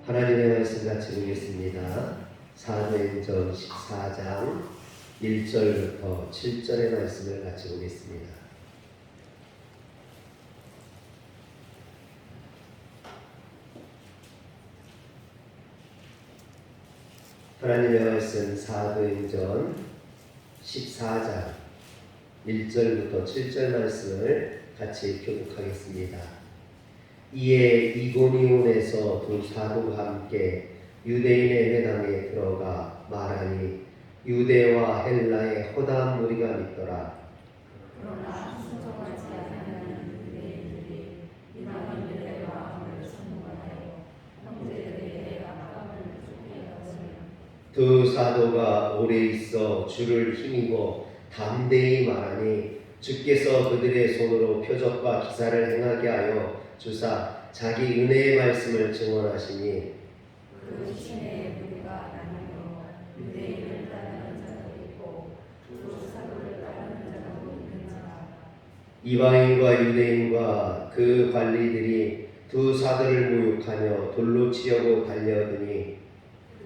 하나님의 말씀 같이 보겠습니다. 사도행전 14장 1절부터 7절의 말씀을 같이 보겠습니다. 하나님의 말씀 사도행전 14장 1절부터 7절 말씀을 같이 교독하겠습니다. 이에 이고니온에서 두 사도가 함께 유대인의 회당에 들어가 말하니 유대와 헬라의 허다한 무리가 믿더라. 그러나 순종하지 않는 유대인들이 이방인 유대와 함을 선동하여 형제들에게 압박을 주게 하였으며 두 사도가 오래 있어 주를 힘입어 담대히 말하니 주께서 그들의 손으로 표적과 기사를 행하게 하여 주사 자기 은혜의 말씀을 증언하시니 그 시내에 무리가 나뉘어 유대인을 따르는 자도 있고 두 사도를 따르는 자도 있는지라. 이방인과 유대인과 그 관리들이 두 사도를 모욕하며 돌로 치려고 달려드니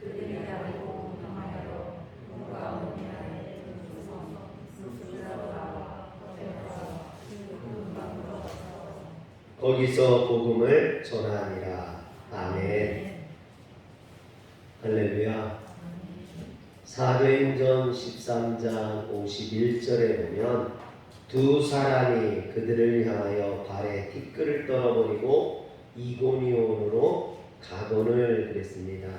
그들이 알고 도망하여 누가 오냐에 들어서서 숫자로 나와 거기서 그 방으로 와서 거기서 복음을 전하니라. 아멘. 할렐루야. 사도행전 13장 51절에 보면 두 사람이 그들을 향하여 발에 티끌을 떨어버리고 이고니온으로 가곤을 그랬습니다.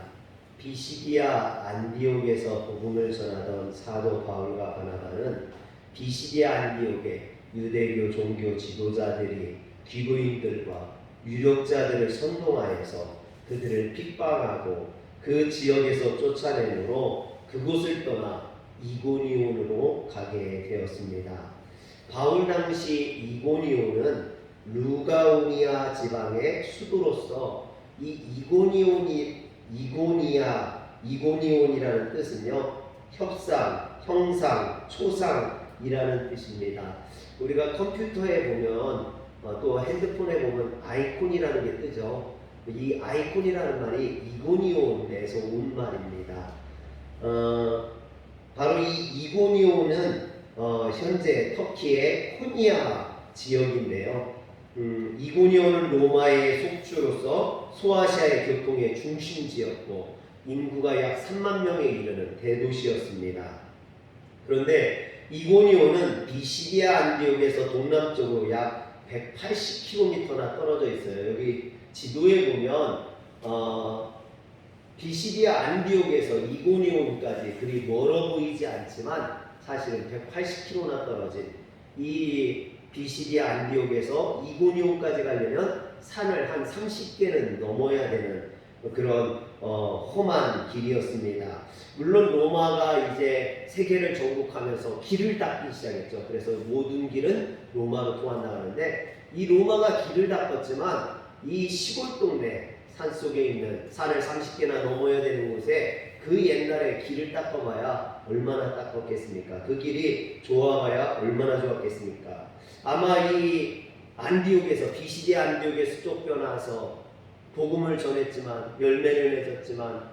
비시디아 안디옥에서 복음을 전하던 사도 바울과 바나바는 비시디아 안디옥에 유대교 종교 지도자들이 귀부인들과 유력자들을 선동하여서 그들을 핍박하고 그 지역에서 쫓아내므로 그곳을 떠나 이고니온으로 가게 되었습니다. 바울 당시 이고니온은 루가우니아 지방의 수도로서 이 이고니온이라는 뜻은요 협상, 형상, 초상이라는 뜻입니다. 우리가 컴퓨터에 보면 또 핸드폰에 보면 아이콘이라는 게 뜨죠. 이 아이콘이라는 말이 이고니온에서 온 말입니다. 바로 이 이고니온은 현재 터키의 코니아 지역인데요. 이고니온은 로마의 속주로서 소아시아의 교통의 중심지였고 인구가 약 3만 명에 이르는 대도시였습니다. 그런데 이고니온은 비시디아 안디옥에서 동남쪽으로 약 180km나 떨어져 있어요. 여기 지도에 보면 비시디아 안디옥에서 이고니온까지 그리 멀어 보이지 않지만 사실은 180km나 떨어진 이 비시디아 안디옥에서 이고니온까지 가려면 산을 한 30개는 넘어야 되는 그런 험한 길이었습니다. 물론 로마가 이제 세계를 정복하면서 길을 닦기 시작했죠. 그래서 모든 길은 로마로 통한다고 하는데 이 로마가 길을 닦았지만 이 시골 동네 산속에 있는 산을 30개나 넘어야 되는 곳에 그 옛날에 길을 닦아봐야 얼마나 닦았겠습니까? 그 길이 좋아봐야 얼마나 좋았겠습니까? 아마 이 안디옥에서 비시디아 안디옥에서 쫓겨나서 복음을 전했지만 열매를 맺었지만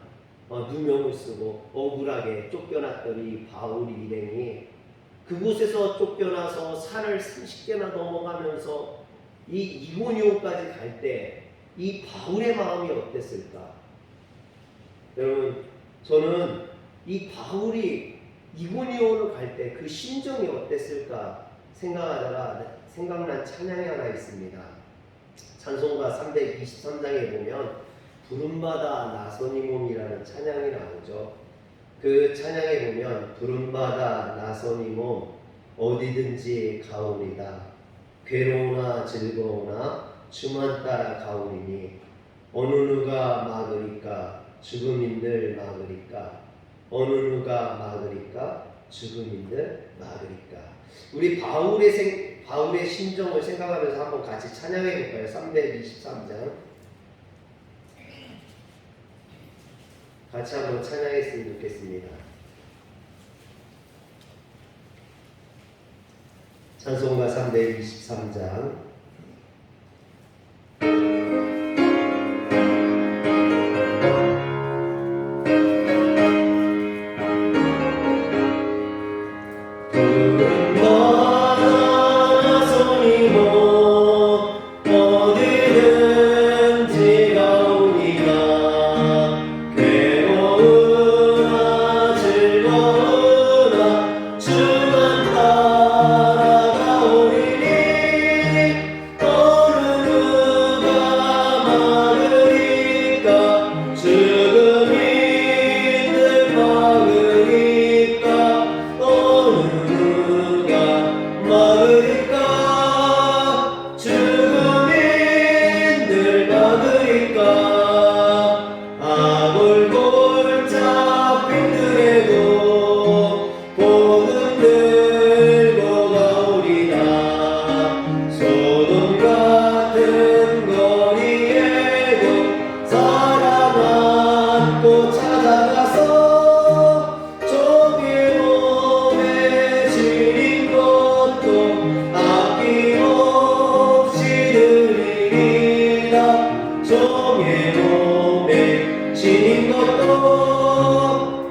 누명을 쓰고 억울하게 쫓겨났던 이 바울 일행이 그곳에서 쫓겨나서 산을 30개나 넘어가면서 이 이고니온까지 갈 때 이 바울의 마음이 어땠을까? 여러분 저는 이 바울이 이고니온을 갈 때 그 심정이 어땠을까 생각하다가 생각난 찬양이 하나 있습니다. 찬송가 323장에 보면 부름받아 나선이 몸이라는 찬양이 나오죠. 그 찬양에 보면 부름받아 나선이 몸 어디든지 가오리다. 괴로우나 즐거우나 주만 따라 가오리니 어느 누가 막으리까 죽음인들 막으리까 어느 누가 막으리까 죽음인들 막으리까. 우리 바울의 심정을 생각하면서 한번 같이 찬양해 볼까요? 323장 같이 한번 찬양했으면 좋겠습니다. 찬송가 323장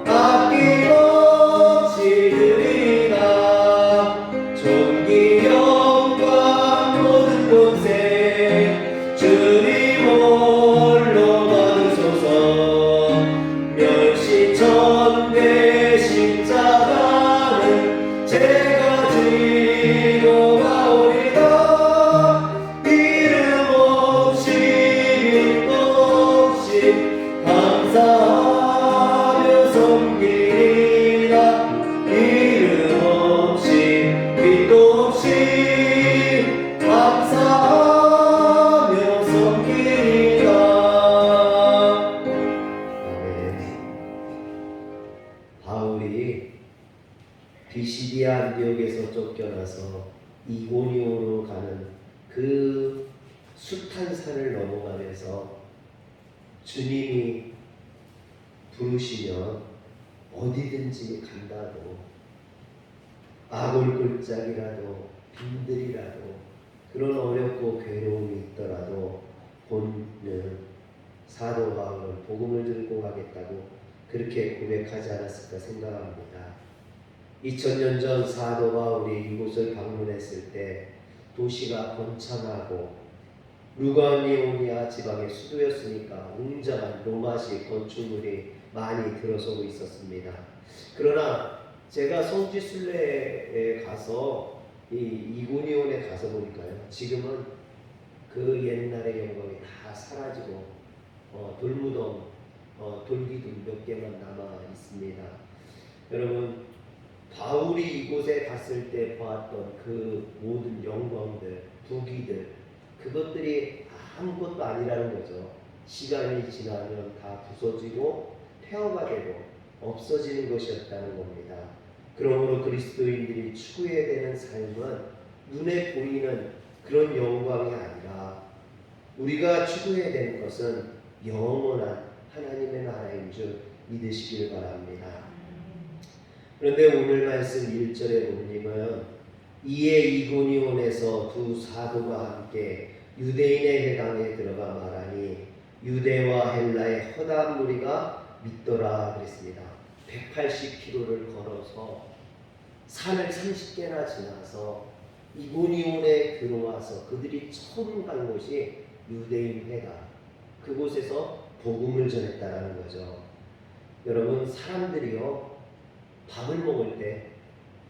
아낌없이 드리나 존귀 영광 모든 곳에 주님 홀로 받으소서. 멸시천대 십자가는 제가 지고 가오리다. 이름 없이 빛도 없이 감사하며 섬기리라. 이름 없이 빛도 없이 감사하며 섬기리라. 아멘. 바울이 비시디아 안디옥에서 쫓겨나서 이고니오로 가는 그 숱한 산을 넘어가면서 주님이 부르시면 어디든지 간다고, 아골골짝이라도 빈들이라도 그런 어렵고 괴로움이 있더라도 본는 사도 바울은 복음을 들고 가겠다고 그렇게 고백하지 않았을까 생각합니다. 2000년 전 사도 바울이 이곳을 방문했을 때 도시가 번창하고 루가니오니아 지방의 수도였으니까 웅장한 로마식 건축물이 많이 들어서고 있었습니다. 그러나 제가 성지 순례에 가서 이고니온에 가서 보니까요, 지금은 그 옛날의 영광이 다 사라지고 돌무덤, 돌기둥 몇 개만 남아 있습니다. 여러분, 바울이 이곳에 갔을 때 보았던 그 모든 영광들, 부귀들, 그것들이 아무것도 아니라는 거죠. 시간이 지나면 다 부서지고 폐허가 되고 없어지는 것이었다는 겁니다. 그러므로 그리스도인들이 추구해야 되는 삶은 눈에 보이는 그런 영광이 아니라 우리가 추구해야 되는 것은 영원한 하나님의 나라인 줄 믿으시길 바랍니다. 그런데 오늘 말씀 1절에 보면 이에 이고니온에서 두 사도가 함께 유대인의 회당에 들어가 말하니 유대와 헬라의 허다한 무리가 믿더라 그랬습니다. 180km를 걸어서 산을 30개나 지나서 이고니온에 들어와서 그들이 처음 간 곳이 유대인 회당, 그곳에서 복음을 전했다라는 거죠. 여러분, 사람들이요, 밥을 먹을 때,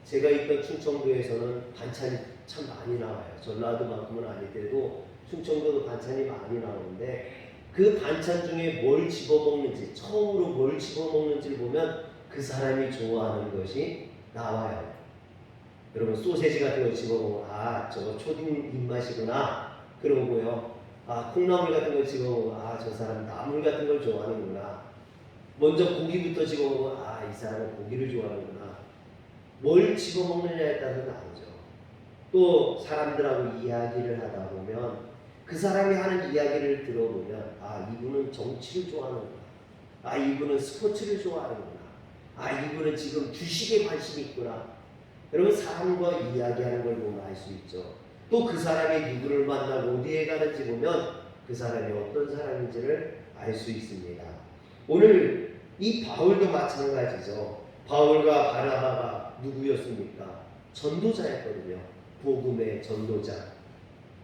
제가 있던 충청도에서는 반찬이 참 많이 나와요. 전라도만큼은 아니더라도 충청도도 반찬이 많이 나오는데 그 반찬 중에 뭘 집어먹는지, 처음으로 뭘 집어먹는지를 보면 그 사람이 좋아하는 것이 나와요. 여러분, 소세지 같은 거 집어먹으면 아, 저거 초딩 입맛이구나 그러고요. 아, 콩나물 같은 걸 집어먹으면 아, 저 사람 나물 같은 걸 좋아하는구나. 먼저 고기부터 집어먹으면 아, 이 사람은 고기를 좋아하는구나. 뭘 집어먹느냐에 따라서 나오죠. 또 사람들하고 이야기를 하다 보면 그 사람이 하는 이야기를 들어보면 아, 이분은 정치를 좋아하는구나. 아, 이분은 스포츠를 좋아하는구나. 아, 이분은 지금 주식에 관심이 있구나. 여러분, 사람과 이야기하는 걸 보면 알 수 있죠. 또 그 사람이 누구를 만나고 어디에 가는지 보면 그 사람이 어떤 사람인지를 알 수 있습니다. 오늘 이 바울도 마찬가지죠. 바울과 바나바가 누구였습니까? 전도자였거든요. 복음의 전도자.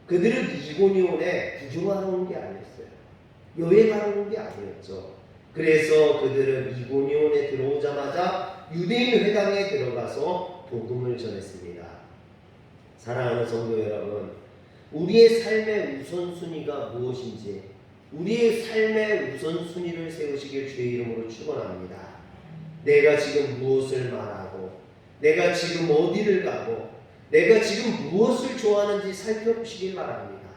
그들은 이고니온에 구경하러 온 게 아니었어요. 여행하러 온 게 아니었죠. 그래서 그들은 이고니온에 들어오자마자 유대인 회당에 들어가서 복음을 전했습니다. 사랑하는 성도 여러분, 우리의 삶의 우선순위가 무엇인지, 우리의 삶의 우선순위를 세우시길 주의 이름으로 축원합니다. 내가 지금 무엇을 말하고, 내가 지금 어디를 가고, 내가 지금 무엇을 좋아하는지 살펴보시길 바랍니다.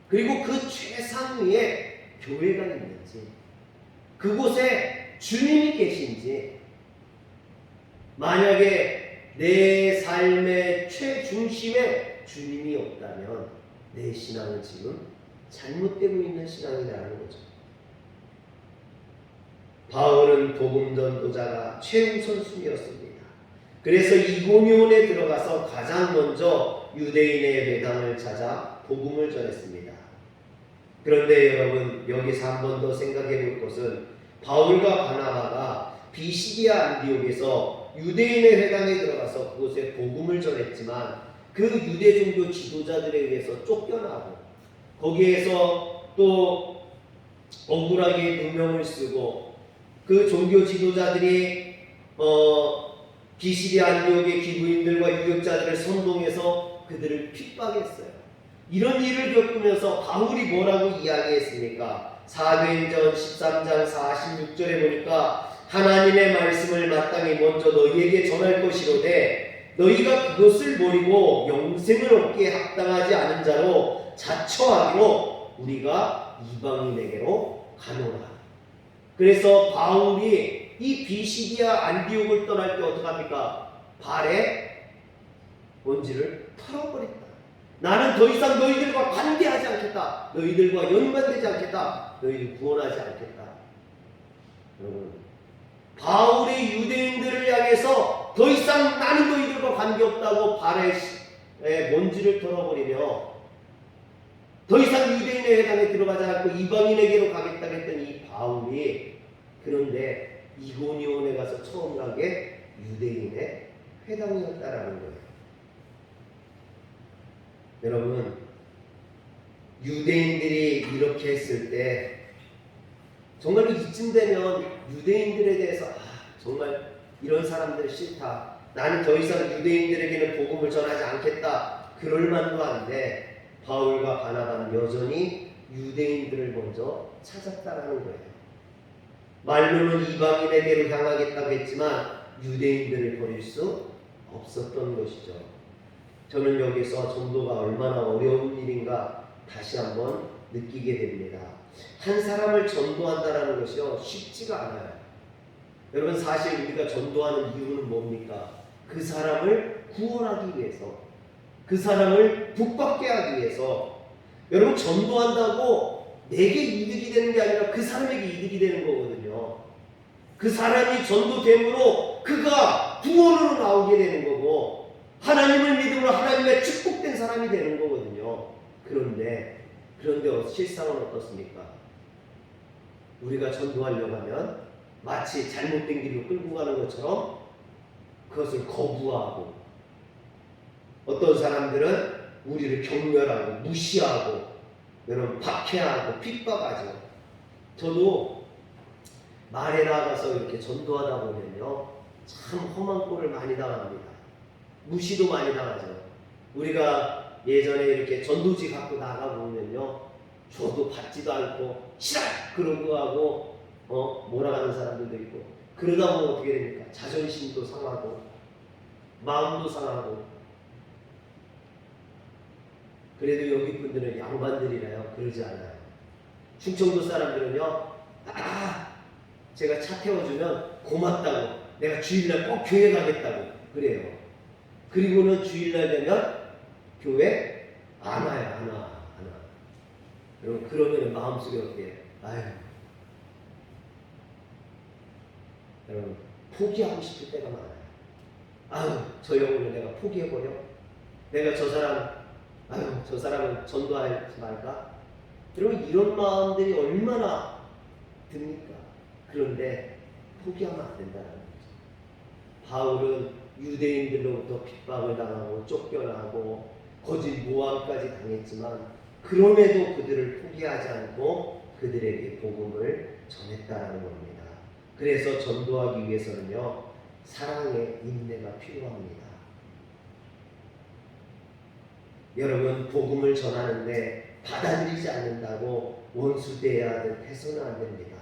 그리고 그 최상위에 교회가 있는지, 그곳에 주님이 계신지, 만약에 내 삶의 최중심에 주님이 없다면 내 신앙은 지금 잘못되고 있는 신앙이라는 거죠. 바울은 복음 전도자가 최우선순위였습니다. 그래서 이고니온에 들어가서 가장 먼저 유대인의 회당을 찾아 복음을 전했습니다. 그런데 여러분, 여기서 한 번 더 생각해 볼 것은 바울과 바나바가 비시디아 안디옥에서 유대인의 회당에 들어가서 그곳에 복음을 전했지만 그 유대 종교 지도자들에 의해서 쫓겨나고 거기에서 또 억울하게 누명을 쓰고 그 종교 지도자들이 비시디아 안디옥의 기부인들과 유력자들을 선동해서 그들을 핍박했어요. 이런 일을 겪으면서 바울이 뭐라고 이야기했습니까? 사도행전 13장 46절에 보니까 하나님의 말씀을 마땅히 먼저 너희에게 전할 것이로되 너희가 그것을 모르고 영생을 얻기에 합당하지 않은 자로 자처하기로 우리가 이방인에게로 가노라. 그래서 바울이 이 비시디아 안디옥을 떠날 때 어떡합니까? 발에 먼지를 털어버렸다. 나는 더 이상 너희들과 관계하지 않겠다. 너희들과 연관되지 않겠다. 너희를 구원하지 않겠다. 여러분, 바울이 유대인들을 향해서 더 이상 나는 너희들과 관계없다고 발에 먼지를 털어버리며 더 이상 유대인의 회당에 들어가지 않고 이방인에게로 가겠다 했던 이 바울이 그런데 이고니온에 가서 처음 간 게 유대인의 회당이었다라는 거예요. 여러분, 유대인들이 이렇게 했을 때 정말 이쯤 되면 유대인들에 대해서 정말 이런 사람들 싫다. 나는 더 이상 유대인들에게는 복음을 전하지 않겠다. 그럴 만도 한데 바울과 바나바는 여전히 유대인들을 먼저 찾았다라는 거예요. 말로는 이방인에게로 향하겠다고 했지만 유대인들을 버릴 수 없었던 것이죠. 저는 여기서 전도가 얼마나 어려운 일인가 다시 한번 느끼게 됩니다. 한 사람을 전도한다는 것이요 쉽지가 않아요. 여러분, 사실 우리가 전도하는 이유는 뭡니까? 그 사람을 구원하기 위해서, 그 사람을 복받게 하기 위해서. 여러분, 전도한다고 내게 이득이 되는 게 아니라 그 사람에게 이득이 되는 거거든요. 그 사람이 전도됨으로 그가 구원으로 나오게 되는 거고 하나님을 믿음으로 하나님의 축복된 사람이 되는 거거든요. 그런데 실상은 어떻습니까? 우리가 전도하려고 하면 마치 잘못된 길로 끌고 가는 것처럼 그것을 거부하고, 어떤 사람들은 우리를 경멸하고 무시하고 여러분 박해하고 핍박하죠. 저도 말에 나가서 이렇게 전도하다 보면요 참 험한 꼴을 많이 당합니다. 무시도 많이 당하죠. 우리가 예전에 이렇게 전도지 갖고 나가보면요 저도 받지도 않고 싫어! 그러고 하고 몰아가는 사람들도 있고, 그러다 보면 어떻게 됩니까? 자존심도 상하고 마음도 상하고. 그래도 여기 분들은 양반들이라요 그러지 않아요. 충청도 사람들은요 제가 차 태워주면 고맙다고, 내가 주일날 꼭 교회 가겠다고 그래요. 그리고는 주일날 되면 교회 안 와. 여러분, 그러면 마음속에 어떻게 아유, 여러분 포기하고 싶을 때가 많아요. 아유, 저 영혼을 내가 포기해버려? 내가 저 사람은 전도하지 말까? 여러분, 이런 마음들이 얼마나 듭니까? 그런데 포기하면 안 된다는 거죠. 바울은 유대인들로부터 핍박을 당하고 쫓겨나고 거짓 모함까지 당했지만 그럼에도 그들을 포기하지 않고 그들에게 복음을 전했다라는 겁니다. 그래서 전도하기 위해서는요 사랑의 인내가 필요합니다. 여러분, 복음을 전하는데 받아들이지 않는다고 원수 대하듯 해서는 안 됩니다.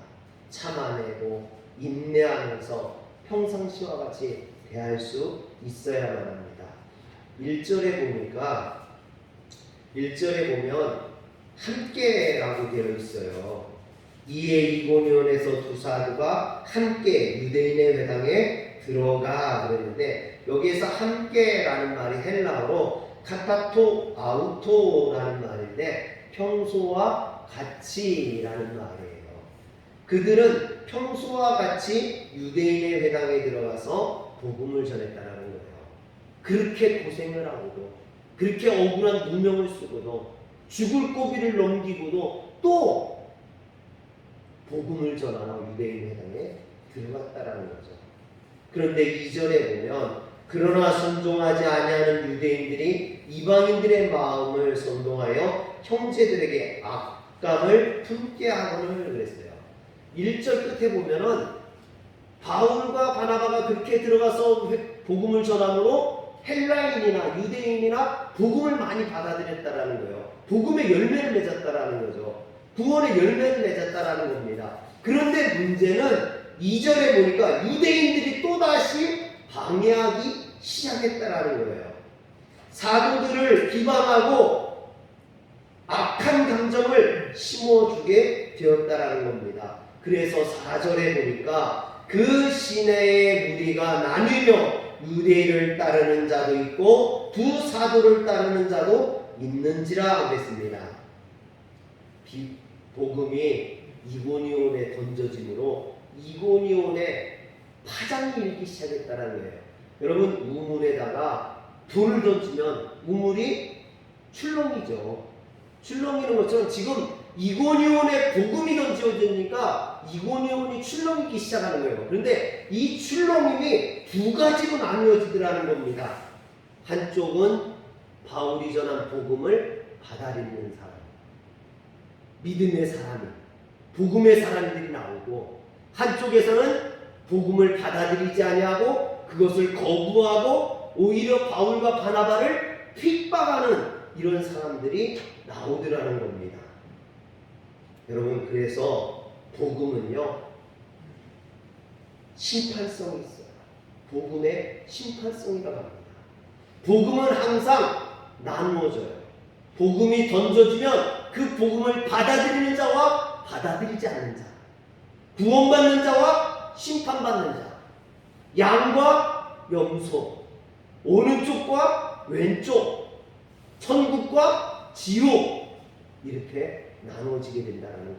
참아내고 인내하면서 평상시와 같이 대할 수 있어야만 합니다. 1절에 보면 함께라고 되어 있어요. 이에 이고니온에서 두 사도가 함께 유대인의 회당에 들어가 그랬는데, 여기에서 함께라는 말이 헬라어로 카타토 아우토라는 말인데 평소와 같이라는 말이에요. 그들은 평소와 같이 유대인의 회당에 들어가서 복음을 전했다라는 거예요. 그렇게 고생을 하고도, 그렇게 억울한 누명을 쓰고도, 죽을 고비를 넘기고도 또 복음을 전하는 유대인 회당에 들어갔다라는 거죠. 그런데 이전에 보면 그러나 순종하지 아니하는 유대인들이 이방인들의 마음을 선동하여 형제들에게 악감을 품게 하거늘 그랬어요. 1절 끝에 보면은 바울과 바나바가 그렇게 들어가서 복음을 전함으로 헬라인이나 유대인이나 복음을 많이 받아들였다라는 거예요. 복음의 열매를 맺었다라는 거죠. 구원의 열매를 맺었다라는 겁니다. 그런데 문제는 2절에 보니까 유대인들이 또다시 방해하기 시작했다라는 거예요. 사도들을 비방하고 악한 감정을 심어주게 되었다라는 겁니다. 그래서 4절에 보니까 그 시내의 무리가 나뉘며 유대인을 따르는 자도 있고 두 사도를 따르는 자도 있는지라 그랬습니다. 복음이 이고니온에 던져짐으로 이고니온에 파장이 일기 시작했다는 거예요. 여러분, 우물에다가 돌을 던지면 우물이 출렁이죠. 출렁이는 것처럼 지금 이고니온에 복음이 던져지니까 이고니온이 출렁이기 시작하는 거예요. 그런데 이 출렁임이 두 가지로 나누어지더라는 겁니다. 한쪽은 바울이 전한 복음을 받아들이는 사람, 믿음의 사람이, 복음의 사람들이 나오고, 한쪽에서는 복음을 받아들이지 아니하고 그것을 거부하고 오히려 바울과 바나바를 핍박하는 이런 사람들이 나오더라는 겁니다. 여러분, 그래서 복음은요, 심판성이 있어요. 복음의 심판성이라고 합니다. 복음은 항상 나누어져요. 복음이 던져지면 그 복음을 받아들이는 자와 받아들이지 않는 자, 구원받는 자와 심판받는 자, 양과 염소, 오른쪽과 왼쪽, 천국과 지옥, 이렇게 나누어지게 된다는 거예요.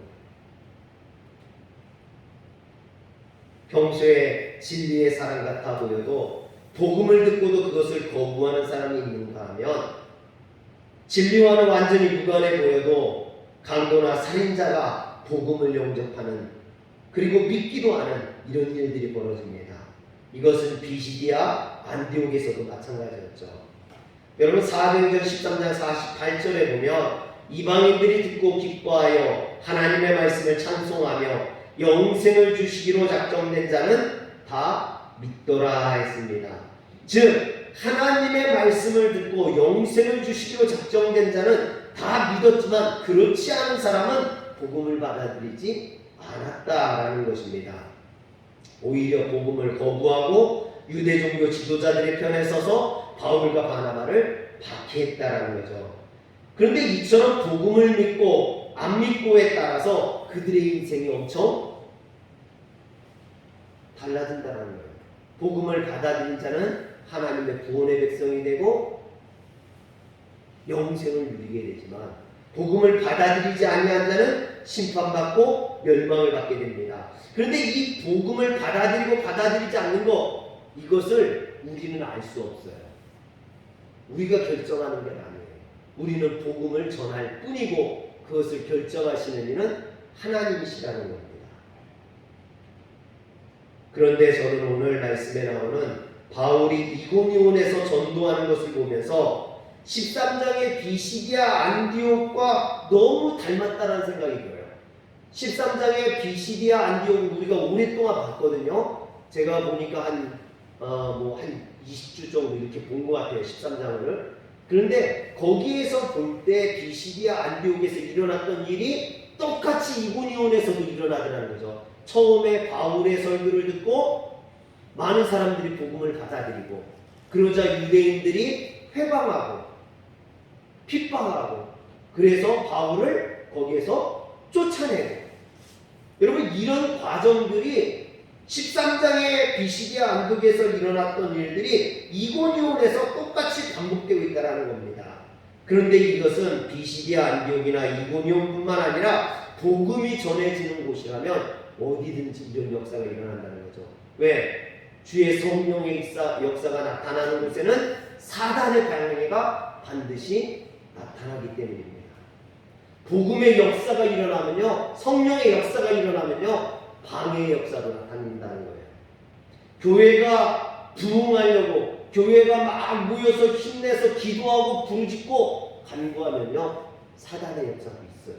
평소에 진리의 사람 같아 보여도 복음을 듣고도 그것을 거부하는 사람이 있는가 하면, 진리와는 완전히 무관해 보여도 강도나 살인자가 복음을 영접하는, 그리고 믿기도 하는 이런 일들이 벌어집니다. 이것은 비시디아 안디옥에서도 마찬가지였죠. 여러분, 사도행전 13장 48절에 보면 이방인들이 듣고 기뻐하여 하나님의 말씀을 찬송하며 영생을 주시기로 작정된 자는 다 믿더라 했습니다. 즉 하나님의 말씀을 듣고 영생을 주시기로 작정된 자는 다 믿었지만 그렇지 않은 사람은 복음을 받아들이지 않았다라는 것입니다. 오히려 복음을 거부하고 유대 종교 지도자들의 편에 서서 바울과 바나바를 박해했다라는 거죠. 그런데 이처럼 복음을 믿고 안 믿고에 따라서 그들의 인생이 엄청 달라진다는 거예요. 복음을 받아들인 자는 하나님의 구원의 백성이 되고 영생을 누리게 되지만, 복음을 받아들이지 아니한 자는 심판받고 멸망을 받게 됩니다. 그런데 이 복음을 받아들이고 받아들이지 않는 것, 이것을 우리는 알 수 없어요. 우리가 결정하는 게 아니에요. 우리는 복음을 전할 뿐이고 그것을 결정하시는 이는 하나님이시라는 겁니다. 그런데 저는 오늘 말씀에 나오는 바울이 이고니온에서 전도하는 것을 보면서 13장의 비시디아 안디옥과 너무 닮았다는 생각이 들어요. 13장의 비시디아 안디옥 우리가 오랫동안 봤거든요. 제가 보니까 한 20주 정도 이렇게 본 것 같아요. 13장을. 그런데 거기에서 볼 때 비시디아 안디옥에서 일어났던 일이 똑같이 이고니온에서도 일어나더라는 거죠. 처음에 바울의 설교를 듣고 많은 사람들이 복음을 받아들이고, 그러자 유대인들이 회방하고 핍박하고, 그래서 바울을 거기에서 쫓아내고. 여러분, 이런 과정들이 13장의 비시디아 안디옥에서 일어났던 일들이 이고니온에서 똑같이 반복되고 있다는 겁니다. 그런데 이것은 비시디아 안디옥이나 이고니온뿐만 아니라 복음이 전해지는 곳이라면 어디든지 이런 역사가 일어난다는 거죠. 왜? 주의 성령의 역사가 나타나는 곳에는 사단의 방해가 반드시 나타나기 때문입니다. 복음의 역사가 일어나면요, 성령의 역사가 일어나면요, 방해의 역사도 나타난다는 거예요. 교회가 부흥하려고, 교회가 막 모여서 힘내서 기도하고 부르짖고 간구하면요, 사단의 역사도 있어요.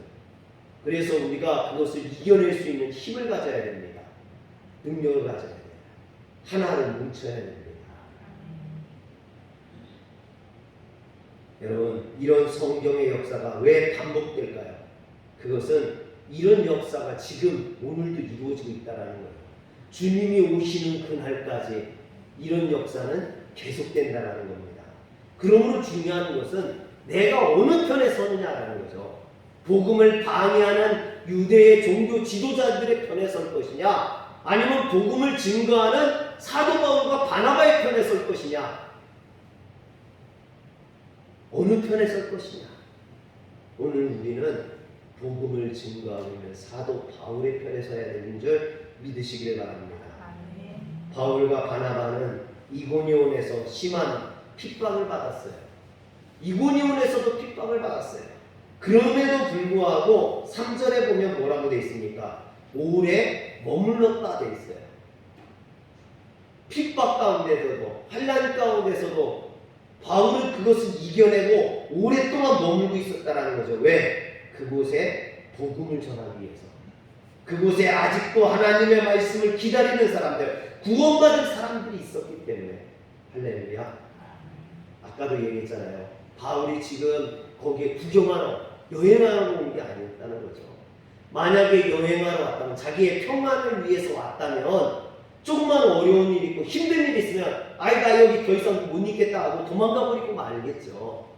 그래서 우리가 그것을 이겨낼 수 있는 힘을 가져야 됩니다. 능력을 가져야 돼요. 하나를 뭉쳐야 됩니다. 여러분, 이런 성경의 역사가 왜 반복될까요? 그것은 이런 역사가 지금 오늘도 이루어지고 있다는 거예요. 주님이 오시는 그날까지 이런 역사는 계속된다는 겁니다. 그러므로 중요한 것은 내가 어느 편에 서느냐라는 거죠. 복음을 방해하는 유대의 종교 지도자들의 편에 설 것이냐, 아니면 복음을 증거하는 사도 바울과 바나바의 편에 설 것이냐, 어느 편에 설 것이냐. 오늘 우리는 복음을 증거하고 있는 사도 바울의 편에 서야 되는 줄 믿으시길 바랍니다. 바울과 바나바는 이고니온에서 심한 핍박을 받았어요. 이고니온에서도 핍박을 받았어요. 그럼에도 불구하고 3절에 보면 뭐라고 되어 있습니까? 오래 머물렀다 되어 있어요. 핍박 가운데서도, 환난 가운데서도 바울은 그것을 이겨내고 오랫동안 머물고 있었다는 거죠. 왜? 그곳에 복음을 전하기 위해서. 그곳에 아직도 하나님의 말씀을 기다리는 사람들, 구원받은 사람들이 있었기 때문에. 할렐루야. 아까도 얘기했잖아요. 바울이 지금 거기에 구경하러, 여행하러 온 게 아니었다는 거죠. 만약에 여행하러 왔다면, 자기의 평안을 위해서 왔다면, 조금만 어려운 일 있고 힘든 일 있으면 아이 나 여기 더 이상 못 있겠다 하고 도망가 버리고 말겠죠.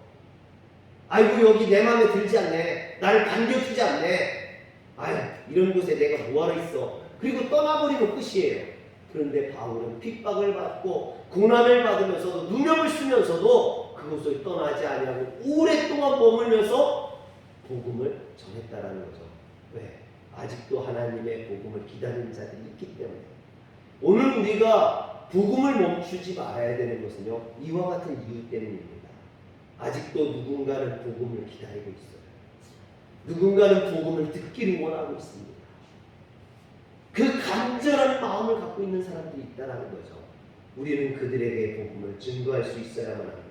아이고 여기 내 마음에 들지 않네, 나를 반겨주지 않네, 아이 이런 곳에 내가 뭐하러 있어, 그리고 떠나버리면 끝이에요. 그런데 바울은 핍박을 받고 고난을 받으면서도 누명을 쓰면서도 그곳을 떠나지 아니하고 오랫동안 머물면서 복음을 전했다라는 거죠. 왜? 아직도 하나님의 복음을 기다리는 자들이 있기 때문에. 오늘 우리가 복음을 멈추지 말아야 되는 것은요, 이와 같은 이유 때문입니다. 아직도 누군가는 복음을 기다리고 있어요. 누군가는 복음을 듣기를 원하고 있습니다. 그 간절한 마음을 갖고 있는 사람들이 있다는 거죠. 우리는 그들에게 복음을 증거할 수 있어야만 합니다.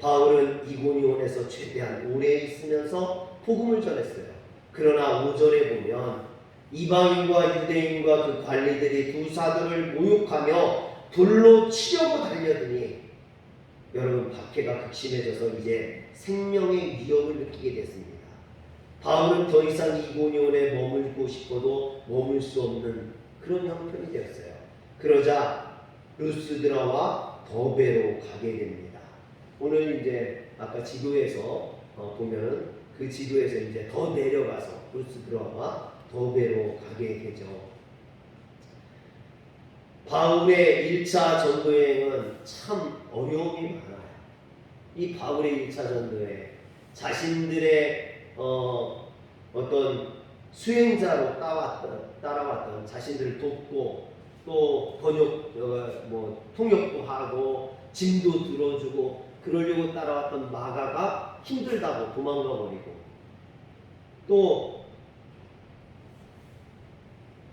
바울은 이고니온에서 최대한 오래 있으면서 복음을 전했어요. 그러나 5절에 보면 이방인과 유대인과 그 관리들이 두 사도를 모욕하며 돌로 치려고 달려드니, 여러분 박해가 극심해져서 이제 생명의 위협을 느끼게 됐습니다. 바울은 더 이상 이고니온에 머물고 싶어도 머물 수 없는 그런 형편이 되었어요. 그러자 루스드라와 더베로 가게 됩니다. 오늘 이제 아까 지도에서 보면은 그 지도에서 이제 더 내려가서 루스드라와 더베로 가게 되죠. 바울의 1차 전도여행은 참 어려움이 많아요. 이 바울의 1차 전도에 자신들의 어떤 수행자로 따라왔던 자신들을 돕고 또 통역도 하고 짐도 들어주고 그러려고 따라왔던 마가가 힘들다고 도망가 버리고, 또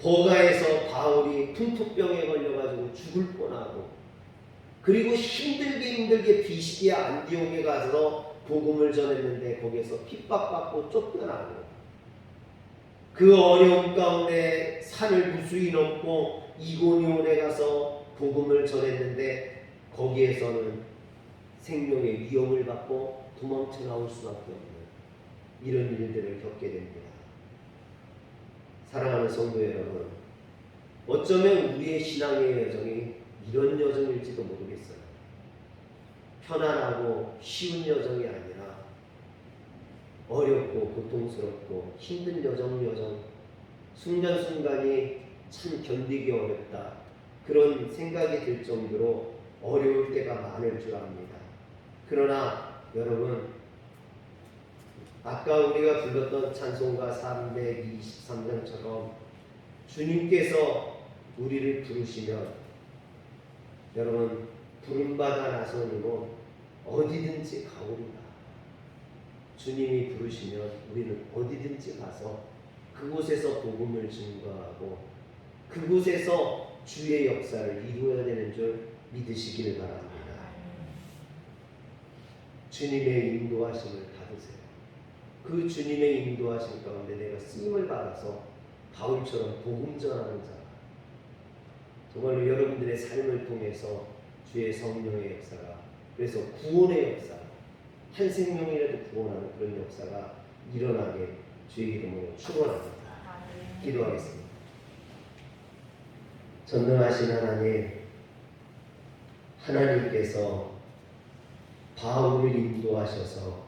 버가에서 바울이 풍토병에 걸려가지고 죽을 뻔하고, 그리고 힘들게 비시디아 안디옥에 가서 복음을 전했는데 거기에서 핍박받고 쫓겨나고, 그 어려움 가운데 산을 무수히 넘고 이고니온에 가서 복음을 전했는데 거기에서는 생명의 위험을 받고 도망쳐 나올 수밖에 없는 이런 일들을 겪게 됩니다. 사랑하는 성도 여러분, 어쩌면 우리의 신앙의 여정이 이런 여정일지도 모르겠어요. 편안하고 쉬운 여정이 아니라 어렵고 고통스럽고 힘든 여정, 순간순간이 참 견디기 어렵다, 그런 생각이 들 정도로 어려울 때가 많을 줄 압니다. 그러나 여러분, 아까 우리가 불렀던 찬송가 323장처럼 주님께서 우리를 부르시면, 여러분 부름받아 나서니로 어디든지 가오리다. 주님이 부르시면 우리는 어디든지 가서 그곳에서 복음을 증거하고 그곳에서 주의 역사를 이루어야 되는 줄 믿으시기를 바랍니다. 주님의 인도하심을 받으세요. 그 주님의 인도하심 가운데 내가 쓰임을 받아서 바울처럼 복음 전하는 자, 정말로 여러분들의 삶을 통해서 주의 성령의 역사가, 그래서 구원의 역사, 한 생명이라도 구원하는 그런 역사가 일어나게 주의 이름으로 축원합니다. 기도하겠습니다. 전능하신 하나님, 하나님께서 바울을 인도하셔서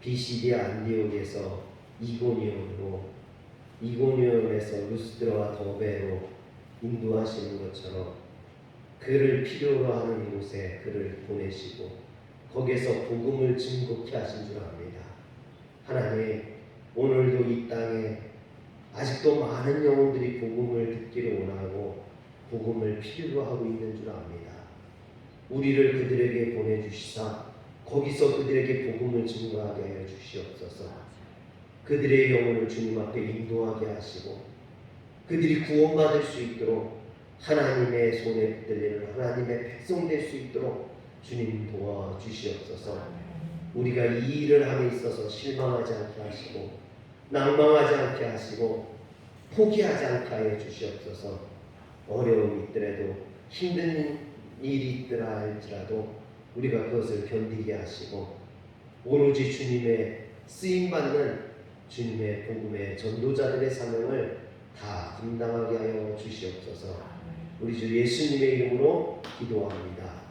비시디아 안디옥에서 이고니온으로, 이고니온에서 루스드라와 더베로 인도하시는 것처럼 그를 필요로 하는 곳에 그를 보내시고 거기에서 복음을 증거케 하신 줄 압니다. 하나님, 오늘도 이 땅에 아직도 많은 영혼들이 복음을 듣기를 원하고 복음을 필요로 하고 있는 줄 압니다. 우리를 그들에게 보내주시사 거기서 그들에게 복음을 증거하게 하여 주시옵소서. 그들의 영혼을 주님 앞에 인도하게 하시고 그들이 구원받을 수 있도록 하나님의 손에 붙들리는 하나님의 백성 될 수 있도록 주님 도와주시옵소서. 우리가 이 일을 함에 있어서 실망하지 않게 하시고 낭망하지 않게 하시고 포기하지 않게 하여 주시옵소서. 어려움이 있더라도 힘든 일이 있더라 할지라도 우리가 그것을 견디게 하시고 오로지 주님의 쓰임받는 주님의 복음의 전도자들의 사명을 다 감당하게 하여 주시옵소서. 우리 주 예수님의 이름으로 기도합니다.